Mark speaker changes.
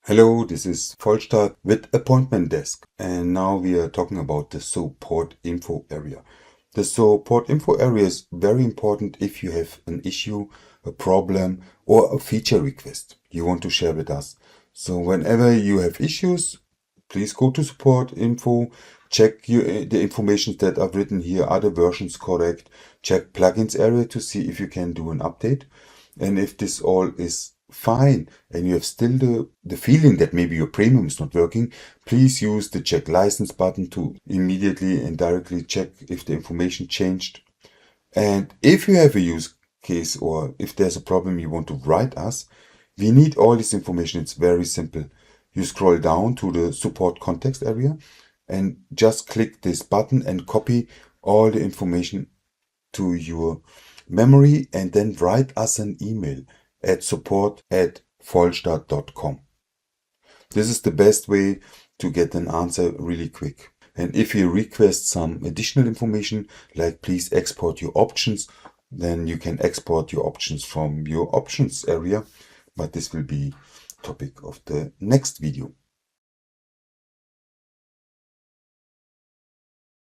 Speaker 1: Hello, this is Vollstart with Appointment Desk, and now we are talking about the support info area. The support info area is very important if you have an issue, a problem, or a feature request you want to share with us. So whenever you have issues, please go to support info, check the information that are written here, are the versions correct, check plugins area to see if you can do an update. And if this all is fine and you have still the feeling that maybe your premium is not working, please use the check license button to immediately and directly check if the information changed. And if you have a use case or if there's a problem you want to write us, we need all this information. It's very simple. You scroll down to the support context area and just click this button and copy all the information to your memory and then write us an email at support@vollstart.com. This is the best way to get an answer really quick. And if you request some additional information, like please export your options, then you can export your options from your options area. But this will be topic of the next video.